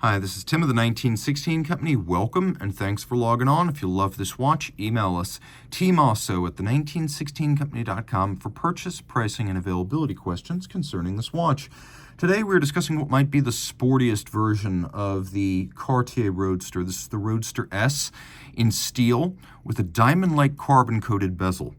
Hi, this is Tim of the 1916 Company. Welcome and thanks for logging on. If you love this watch, email us Team Mosso at the1916company.com for purchase, pricing, and availability questions concerning this watch. Today we're discussing what might be the sportiest version of the Cartier Roadster. This is the Roadster S in steel with a diamond-like carbon-coated bezel.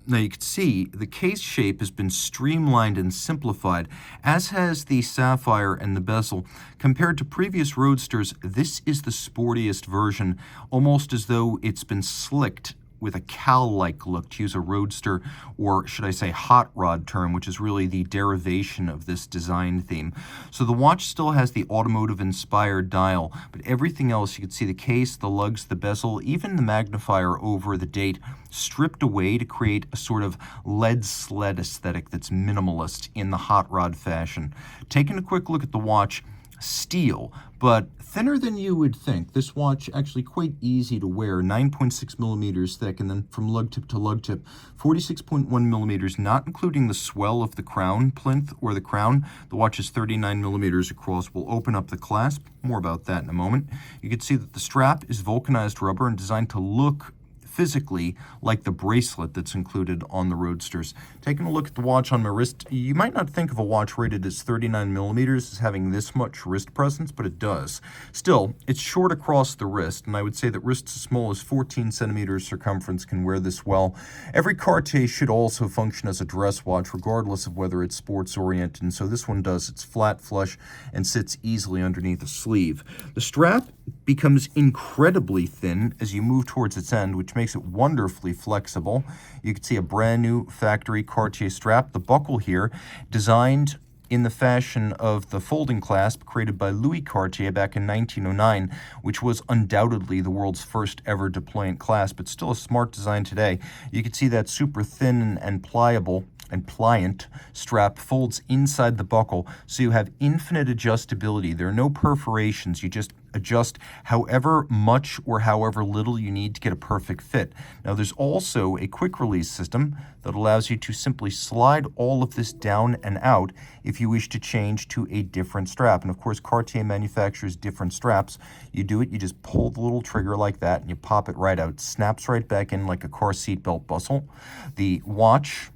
Now you can see the case shape has been streamlined and simplified, as has the sapphire and the bezel. Compared to previous Roadsters, this is the sportiest version, almost as though it's been slicked with a cowl-like look, to use a roadster, or should I say hot rod term, which is really the derivation of this design theme. So the watch still has the automotive-inspired dial, but everything else, you can see the case, the lugs, the bezel, even the magnifier over the date, stripped away to create a sort of lead sled aesthetic that's minimalist in the hot rod fashion. Taking a quick look at the watch, steel, but thinner than you would think. This watch actually quite easy to wear, 9.6 millimeters thick, and then from lug tip to lug tip, 46.1 millimeters, not including the swell of the crown plinth or the crown. The watch is 39 millimeters across. We'll open up the clasp. More about that in a moment. You can see that the strap is vulcanized rubber and designed to look physically like the bracelet that's included on the Roadsters. Taking a look at the watch on my wrist, you might not think of a watch rated as 39 millimeters as having this much wrist presence, but it does. Still, it's short across the wrist, and I would say that wrists as small as 14 centimeters circumference can wear this well. Every Cartier should also function as a dress watch, regardless of whether it's sports-oriented, and so this one does. It's flat, flush, and sits easily underneath a sleeve. The strap becomes incredibly thin as you move towards its end, which makes it wonderfully flexible. You can see a brand new factory Cartier strap. The buckle here, designed in the fashion of the folding clasp created by Louis Cartier back in 1909, which was undoubtedly the world's first ever deployant clasp, but still a smart design today. You can see that super thin and pliable and pliant strap folds inside the buckle, so you have infinite adjustability. There are no perforations. You just adjust however much or however little you need to get a perfect fit. Now there's also a quick release system that allows you to simply slide all of this down and out if you wish to change to a different strap. And of course, Cartier manufactures different straps. You do it, you just pull the little trigger like that and you pop it right out. It snaps right back in like a car seatbelt bustle. The watch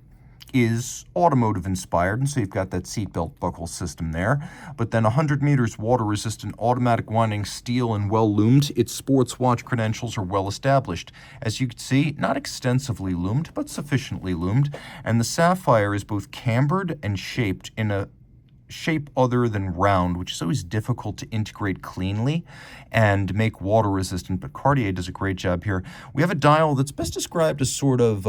is automotive inspired, and so you've got that seatbelt buckle system there. But then 100 meters water resistant, automatic winding, steel, and well loomed. Its sports watch credentials are well established. As you can see, not extensively loomed, but sufficiently loomed. And the sapphire is both cambered and shaped in a shape other than round, which is always difficult to integrate cleanly and make water resistant, but Cartier does a great job here. We have a dial that's best described as sort of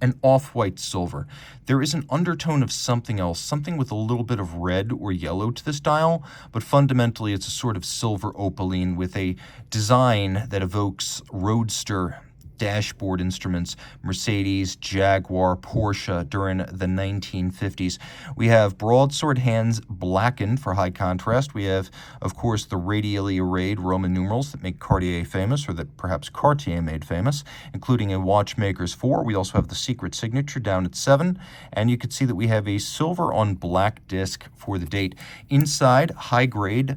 an off-white silver. There is an undertone of something else, something with a little bit of red or yellow to this dial, but fundamentally it's a sort of silver opaline with a design that evokes Roadster dashboard instruments, Mercedes, Jaguar, Porsche during the 1950s. We have broadsword hands blackened for high contrast. We have, of course, the radially arrayed Roman numerals that make Cartier famous, or that perhaps Cartier made famous, including a watchmaker's 4. We also have the secret signature down at 7, and you can see that we have a silver on black disc for the date. Inside, high grade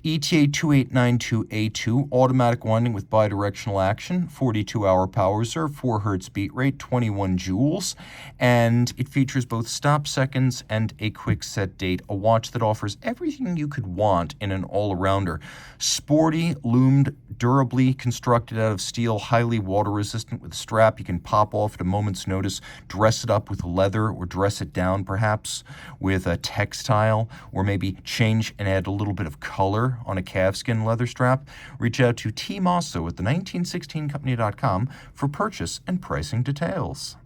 ETA 2892A2, automatic winding with bidirectional action, 42-hour power reserve, 4 Hz beat rate, 21 joules, and it features both stop seconds and a quick set date, a watch that offers everything you could want in an all-arounder. Sporty, loomed, durably constructed out of steel, highly water-resistant with a strap you can pop off at a moment's notice, dress it up with leather, or dress it down perhaps with a textile, or maybe change and add a little bit of color on a calfskin leather strap. Reach out to Team Mosso at the1916company.com for purchase and pricing details.